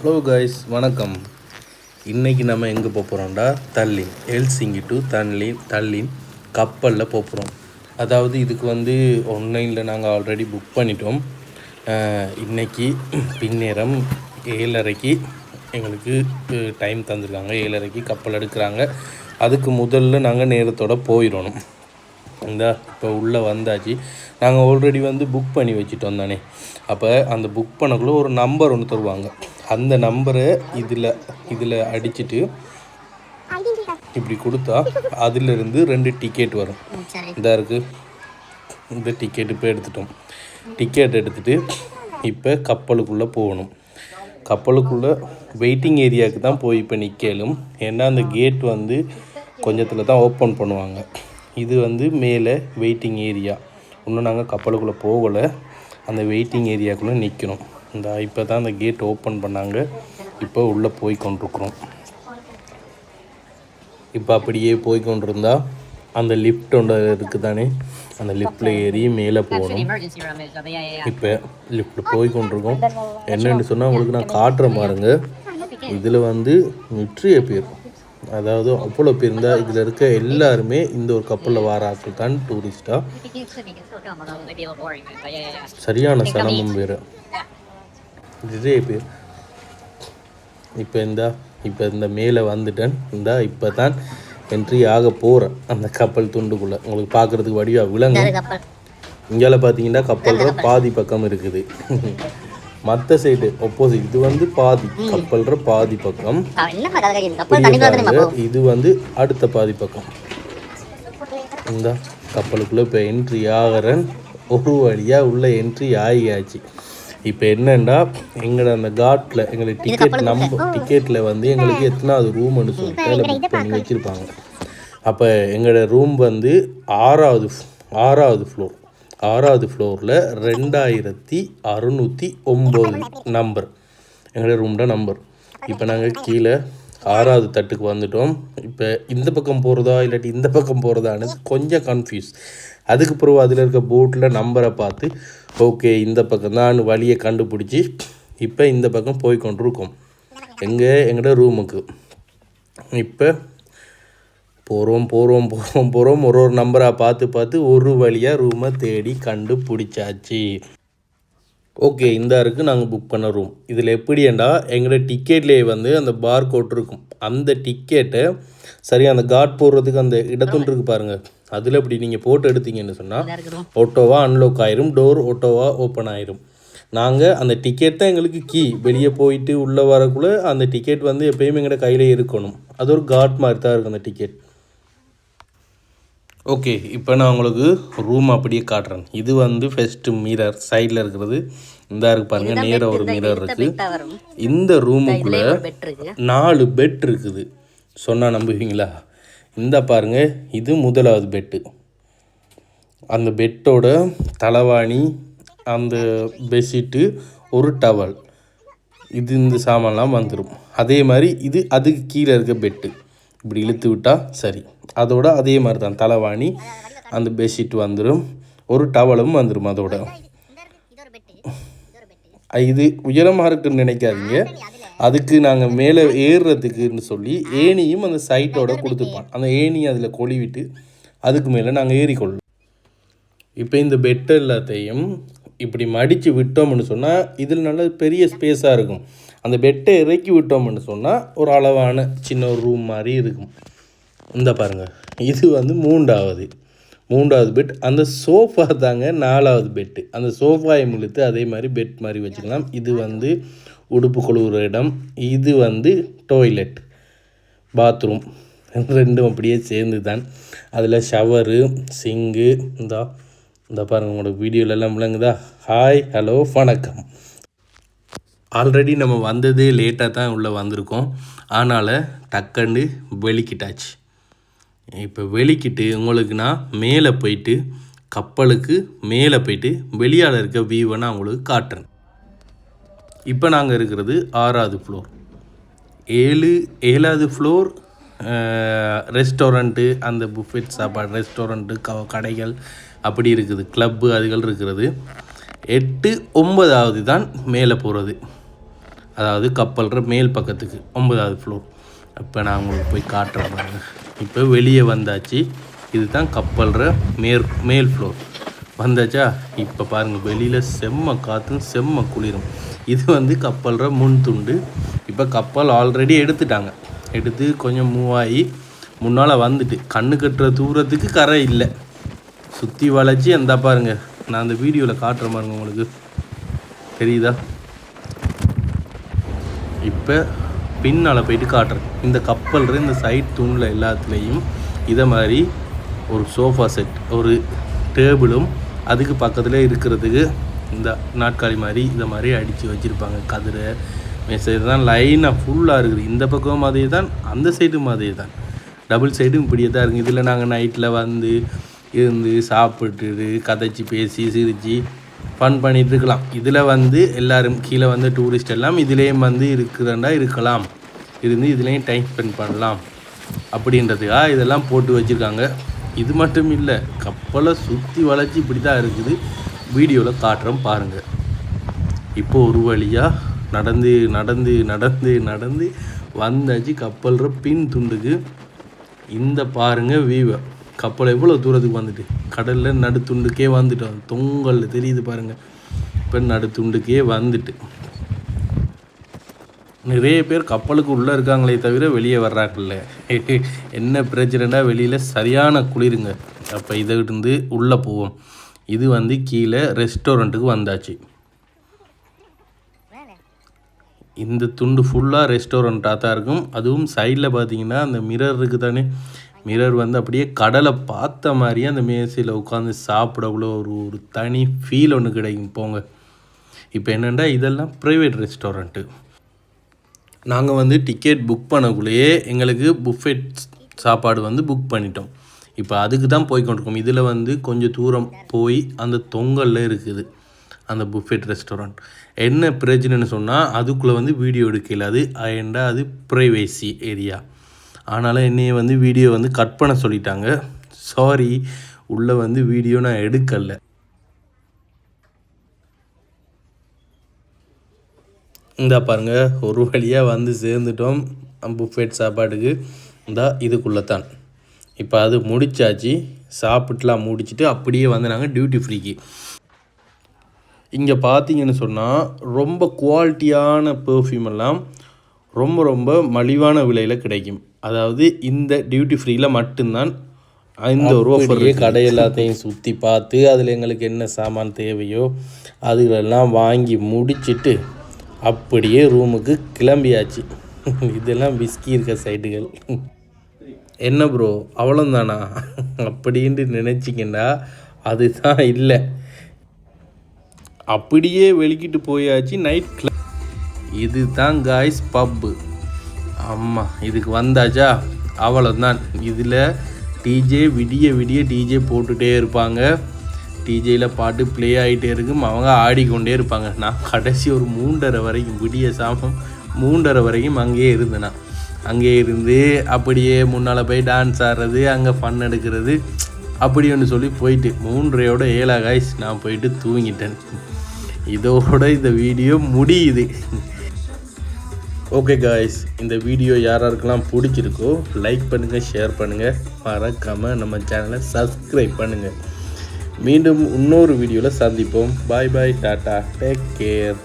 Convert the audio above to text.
Hello guys, வணக்கம். இன்றைக்கி நம்ம எங்கே போகிறோம்டா, தல்லின், ஹெல்சிங்கி டு தல்லின் கப்பலில் போகிறோம். அதாவது இதுக்கு ஆன்லைனில் நாங்கள் ஆல்ரெடி புக் பண்ணிட்டோம். இன்றைக்கி பின்னேரம் 7:30க்கு எங்களுக்கு டைம் தந்துருக்காங்க. 7:30க்கு கப்பல் எடுக்கிறாங்க. அதுக்கு முதல்ல நாங்கள் நேரத்தோடு போயிடணும். இப்போ உள்ளே வந்தாச்சு. நாங்கள் ஆல்ரெடி புக் பண்ணி வச்சுட்டோம் தானே. அப்போ அந்த புக் பண்ணக்குள்ளே ஒரு நம்பர் ஒன்று தருவாங்க. அந்த நம்பரை இதில் அடிச்சுட்டு இப்படி கொடுத்தா அதிலிருந்து 2 டிக்கெட் வரும். இதாக இருக்குது, இந்த டிக்கெட் இப்போ எடுத்துட்டோம். டிக்கெட் எடுத்துகிட்டு இப்போ கப்பலுக்குள்ளே போகணும். கப்பலுக்குள்ளே வெயிட்டிங் ஏரியாவுக்கு தான் போய் இப்போ நிற்கலும். ஏன்னா அந்த கேட் கொஞ்சத்தில் தான் ஓப்பன் பண்ணுவாங்க. இது மேலே வெயிட்டிங் ஏரியா. இன்னும் நாங்கள் கப்பலுக்குள்ளே போகலை. அந்த வெயிட்டிங் ஏரியாக்குள்ளே நிற்கணும். இப்போ தான் அந்த கேட் ஓப்பன் பண்ணாங்க. இப்போ உள்ளே போய் கொண்டிருக்கிறோம். இப்போ அப்படியே போய் கொண்டிருந்தா அந்த லிஃப்ட் ஒன்று இருக்குது தானே, அந்த லிஃப்டில் ஏறி மேலே போகணும். இப்போ லிஃப்ட்டில் போய் கொண்டிருக்கோம். என்னென்னு சொன்னால் உங்களுக்கு நான் காட்டுறேன் பாருங்க. இதில் நிறைய பேர், அதாவது அவ்வளோ பேர் இருந்தால் இதில் இருக்க எல்லாருமே இந்த ஒரு கப்பலில் வர ஆட்கள் தான் டூரிஸ்டாக. சரியான சனமும் வேறு நிறைய பேர். இப்போ இந்த மேலே வந்துட்டேன். இப்போ தான் என்ட்ரி ஆக போகிறேன் அந்த கப்பல் துண்டுக்குள்ளே. உங்களுக்கு பார்க்குறதுக்கு வடிவாக விளங்கும். இங்கே பார்த்தீங்கன்னா கப்பல் பாதி பக்கம் இருக்குது. மற்ற சைடு ஆப்போசிட் இது பாதி கப்பல்ற பாதி பக்கம். இது அடுத்த பாதி பக்கம். இந்த கப்பலுக்குள்ளே இப்போ என்ட்ரி ஆகிறேன். ஒரு வழியாக உள்ள என்ட்ரி ஆகியாச்சு. இப்போ என்னென்னா எங்களோட அந்த காட்டில் எங்களுக்கு டிக்கெட்டில் எங்களுக்கு எத்தனாவது ரூம்னு சொல்லிட்டு அதில் புக் பண்ணி வச்சுருப்பாங்க. அப்போ எங்களோட ரூம் 6வது ஃப்ளோர். 6வது ஃப்ளோரில் 2609 நம்பர் எங்களோட ரூம்ட நம்பர். இப்போ நாங்கள் கீழே 6வது தட்டுக்கு வந்துட்டோம். இப்போ இந்த பக்கம் போகிறதா இல்லாட்டி இந்த பக்கம் போகிறதான்னு கொஞ்சம் கன்ஃபியூஸ். அதுக்கு பிறகு அதில் இருக்க போட்டில் நம்பரை பார்த்து ஓகே இந்த பக்கம் தான் வழியை கண்டுபிடிச்சி இப்போ இந்த பக்கம் போய் கொண்டிருக்கோம் எங்களோட ரூமுக்கு. இப்போ போகிறோம் ஒரு நம்பராக பார்த்து ஒரு வழியாக ரூமை தேடி கண்டுபிடிச்சாச்சு. ஓகே, இந்த இருக்குது நாங்கள் புக் பண்ண ரூம். இதில் எப்படின்னா எங்களோட டிக்கெட்லேயே அந்த பார் கோட் இருக்கும். அந்த டிக்கெட்டை சரி அந்த காட் போடுறதுக்கு அந்த இடத்துன்னு இருக்குது பாருங்கள், அதில் இப்படி நீங்கள் போட்டு எடுத்தீங்கன்னு சொன்னால் ஆட்டோவாக அன்லாக் ஆயிரும், டோர் ஆட்டோவாக ஓப்பன் ஆயிரும். நாங்கள் அந்த டிக்கெட் தான் எங்களுக்கு கீ. வெளியே போயிட்டு உள்ளே வரக்குள்ளே அந்த டிக்கெட் எப்போயுமே எங்களோட கையில் இருக்கணும். அது ஒரு காட் மாதிரி தான் இருக்குது அந்த டிக்கெட். ஓகே, இப்போ நான் உங்களுக்கு ரூம் அப்படியே காட்டுறேன். இது ஃபஸ்ட்டு மிரர் சைடில் இருக்கிறது. இந்த இருக்குது பாருங்கள், நேராக ஒரு மிரர் இருக்குது. இந்த ரூமுக்குள்ளே 4 பெட் இருக்குது. சொன்னால் நம்புவீங்களா? இந்த பாருங்கள், இது முதலாவது பெட்டு. அந்த பெட்டோட தலைவாணி, அந்த பெட்ஷீட்டு, ஒரு டவல், இந்த சாமான்லாம் வந்துடும். அதே மாதிரி இது அதுக்கு கீழே இருக்க பெட்டு இப்படி இழுத்து விட்டால் சரி. அதோட அதே மாதிரி தான் தலைவாணி, அந்த பெட்ஷீட் வந்துடும், ஒரு டவலும் வந்துடும். அதோட இது உயரமாக இருக்குன்னு நினைக்காதீங்க. அதுக்கு நாங்கள் மேலே ஏறுறதுக்குன்னு சொல்லி ஏணியும் அந்த சைட்டோட கொடுத்துருப்பான். அந்த ஏணி அதில் கொழிவிட்டு அதுக்கு மேலே நாங்கள் ஏறிக்கொள்ளலாம். இப்போ இந்த பெட்டு எல்லாத்தையும் இப்படி மடித்து விட்டோம்னு சொன்னால் இதில் நல்ல பெரிய ஸ்பேஸாக இருக்கும். அந்த பெட்டை இறக்கி விட்டோம்னு சொன்னால் ஒரு அளவான சின்ன ஒரு ரூம் மாதிரி இருக்கும். இந்த பாருங்கள், இது மூன்றாவது பெட். அந்த சோஃபா தாங்க 4வது பெட்டு. அந்த சோஃபாயை இழுத்து அதே மாதிரி பெட் மாதிரி வச்சுக்கலாம். இது உடுப்பு கழுவுற இடம். இது டாய்லெட், பாத்ரூம், ரெண்டும் அப்படியே சேர்ந்து தான். அதில் ஷவரு, சிங்கு. இந்த பாருங்கள், உங்களோட வீடியோலெல்லாம் விளங்குதா? ஹாய், ஹலோ, வணக்கம். ஆல்ரெடி நம்ம வந்ததே லேட்டாக தான் உள்ளே வந்திருக்கோம். அதனால் டக்குன்னு வெளிக்கிட்டாச்சு. இப்போ வெளிக்கிட்டு உங்களுக்கு நான் மேலே போயிட்டு கப்பலுக்கு மேலே போயிட்டு வெளியால் இருக்க வியூவை நான் உங்களுக்கு காட்டுறேன். இப்போ நாங்கள் இருக்கிறது 6வது ஃப்ளோர். 7வது ஃப்ளோர் ரெஸ்டாரண்ட்டு, அந்த புஃபெட் சாப்பாடு ரெஸ்டாரண்ட்டு, கடைகள் அப்படி இருக்குது, கிளப்பு அதுகள் இருக்கிறது. 8, 9வது தான் மேலே போகிறது. அதாவது கப்பல்ற மேல் பக்கத்துக்கு 9வது ஃப்ளோர். இப்போ நான் உங்களுக்கு போய் காட்டுறேன் பாருங்க. இப்போ வெளியே வந்தாச்சு. இதுதான் கப்பல்ற மேல் ஃப்ளோர் வந்தாச்சா. இப்போ பாருங்கள் வெளியில் செம்ம காற்றும் செம்ம குளிரும். இது வந்து கப்பல்ற முன் துண்டு. இப்போ கப்பல் ஆல்ரெடி எடுத்துட்டாங்க. எடுத்து கொஞ்சம் மூவ் ஆகி முன்னால் வந்துட்டு கண்ணு கட்டுற தூரத்துக்கு கரை இல்லை. சுற்றி வளைச்சி அந்த பாருங்கள், நான் அந்த வீடியோவில் காட்டுற பாருங்க, உங்களுக்கு தெரியுதா? இப்போ பின்னால் போயிட்டு காட்டுறேன். இந்த கப்பல்ற இந்த சைட் தூணில் எல்லாத்துலேயும் இதை மாதிரி ஒரு சோஃபா செட், ஒரு டேபிளும் அதுக்கு பக்கத்தில் இருக்கிறதுக்கு இந்த நாட்காலி மாதிரி இதை மாதிரி அடித்து வச்சுருப்பாங்க. கதிரை மேசை தான் லைனாக ஃபுல்லாக இருக்குது. இந்த பக்கம் அதே தான், அந்த சைடும் அதே தான், டபுள் சைடும் இப்படியே தான் இருக்குது. இதில் நாங்கள் நைட்டில் வந்து இருந்து சாப்பிட்டுட்டு கதைச்சி பேசி சிரித்து ஃபன் பண்ணிகிட்டு இருக்கலாம். இதில் வந்து எல்லோரும் கீழே வந்து டூரிஸ்ட் எல்லாம் இதுலேயும் வந்து இருக்கிறண்டா இருக்கலாம், இருந்து இதுலேயும் டைம் ஸ்பெண்ட் பண்ணலாம் அப்படின்றதுக்காக இதெல்லாம் போட்டு வச்சுருக்காங்க. இது மட்டும் இல்லை, கப்பலை சுற்றி வளைச்சி இப்படி தான் இருக்குது. வீடியோவில் காட்டுறோம் பாருங்கள். இப்போது ஒரு வழியாக நடந்து நடந்து நடந்து நடந்து வந்தாச்சு கப்பல்ற பின் துண்டுக்கு. இந்த பாருங்கள் வீவை, கப்பல் எவ்வளோ தூரத்துக்கு வந்துட்டு கடலில் நடுத்துண்டுக்கே வந்துட்டோம். தொங்கல் தெரியுது பாருங்கள். இப்போ நடுத்துண்டுக்கே வந்துட்டு நிறைய பேர் கப்பலுக்கு உள்ளே இருக்காங்களே தவிர வெளியே வர்றாங்கல்ல. என்ன பிரச்சனைனா வெளியில் சரியான குளிருங்க. அப்போ இதை இருந்து உள்ளே போவோம். இது வந்து கீழே ரெஸ்டாரண்ட்டுக்கு வந்தாச்சு. இந்த துண்டு ஃபுல்லாக ரெஸ்டாரண்ட்டாக தான் இருக்கும். அதுவும் சைடில் பார்த்தீங்கன்னா அந்த மிரர் இருக்குது தானே, மிரர் வந்து அப்படியே கடலை பார்த்த மாதிரியே அந்த மேசையில் உட்காந்து சாப்பிடக்குள்ள ஒரு தனி ஃபீல் ஒன்று கிடைக்கும் போங்க. இப்போ என்னென்னா இதெல்லாம் ப்ரைவேட் ரெஸ்டாரண்ட்டு. நாங்கள் வந்து டிக்கெட் புக் பண்ணக்குள்ளேயே எங்களுக்கு புஃபெட் சாப்பாடு வந்து புக் பண்ணிட்டோம். இப்போ அதுக்கு தான் போய் கொண்டிருக்கோம். இதில் வந்து கொஞ்சம் தூரம் போய் அந்த தொங்கலில் இருக்குது அந்த புஃபெட் ரெஸ்டாரண்ட். என்ன பிரச்சனைன்னு சொன்னால் அதுக்குள்ளே வந்து வீடியோ எடுக்கல. ஏண்டா அது ப்ரைவேசி ஏரியா. ஆனாலும் என்னையை வந்து வீடியோ வந்து கட் பண்ண சொல்லிட்டாங்க. சாரி, உள்ளே வந்து வீடியோ நான் எடுக்கலை. இந்தா பாருங்கள், ஒரு வழியாக வந்து சேர்ந்துட்டோம் புஃபெட் சாப்பாட்டுக்கு. இந்தா இதுக்குள்ளே தான். இப்போ அது முடிச்சாச்சு, சாப்பிட்டுலாம் முடிச்சுட்டு அப்படியே வந்து நாங்கள் டியூட்டி ஃப்ரீக்கு. இங்கே பார்த்தீங்கன்னு சொன்னால் ரொம்ப குவாலிட்டியான பெர்ஃப்யூம் எல்லாம் ரொம்ப ரொம்ப மலிவான விலையில் கிடைக்கும். அதாவது இந்த டியூட்டி ஃப்ரீயில் மட்டும்தான் இந்த ஒரு ஆஃபர். கடை எல்லாத்தையும் சுற்றி பார்த்து அதில் எங்களுக்கு என்ன சாமான் தேவையோ அதுகளெல்லாம் வாங்கி முடிச்சுட்டு அப்படியே ரூமுக்கு கிளம்பியாச்சு. இதெல்லாம் விஸ்கி இருக்க சைடுகள். என்ன ப்ரோ அவ்வளோதானா அப்படின்ட்டு நினச்சிங்கன்னா அதுதான் இல்லை. அப்படியே வெளிக்கிட்டு போயாச்சு நைட் கிளப். இது தான் காய்ஸ் பப்பு. ஆமாம், இதுக்கு வந்தாச்சா அவ்வளோதான். இதில் டிஜே விடிய விடிய டிஜே போட்டுகிட்டே இருப்பாங்க. டிஜேயில் பாட்டு ப்ளே ஆகிட்டே இருக்கும், அவங்க ஆடிக்கொண்டே இருப்பாங்க. நான் கடைசி ஒரு 3:30 வரைக்கும், விடிய சாமம் 3:30 வரைக்கும் அங்கேயே இருந்தேன். அங்கே இருந்து அப்படியே முன்னால் போய் டான்ஸ் ஆடுறது, அங்கே ஃபன் எடுக்கிறது, அப்படி ஒன்று சொல்லி போயிட்டு 3:30யோட 7 காய்ஸ் நான் போயிட்டு தூங்கிட்டேன். இதோட இந்த வீடியோ முடியுது. ஓகே காய்ஸ், இந்த வீடியோ யாராருக்கெல்லாம் பிடிச்சிருக்கோ லைக் பண்ணுங்கள், ஷேர் பண்ணுங்கள், மறக்காமல் நம்ம சேனலை சப்ஸ்கிரைப் பண்ணுங்கள். மீண்டும் இன்னொரு வீடியோவில் சந்திப்போம். பாய் பாய், டாட்டா, டேக் கேர்.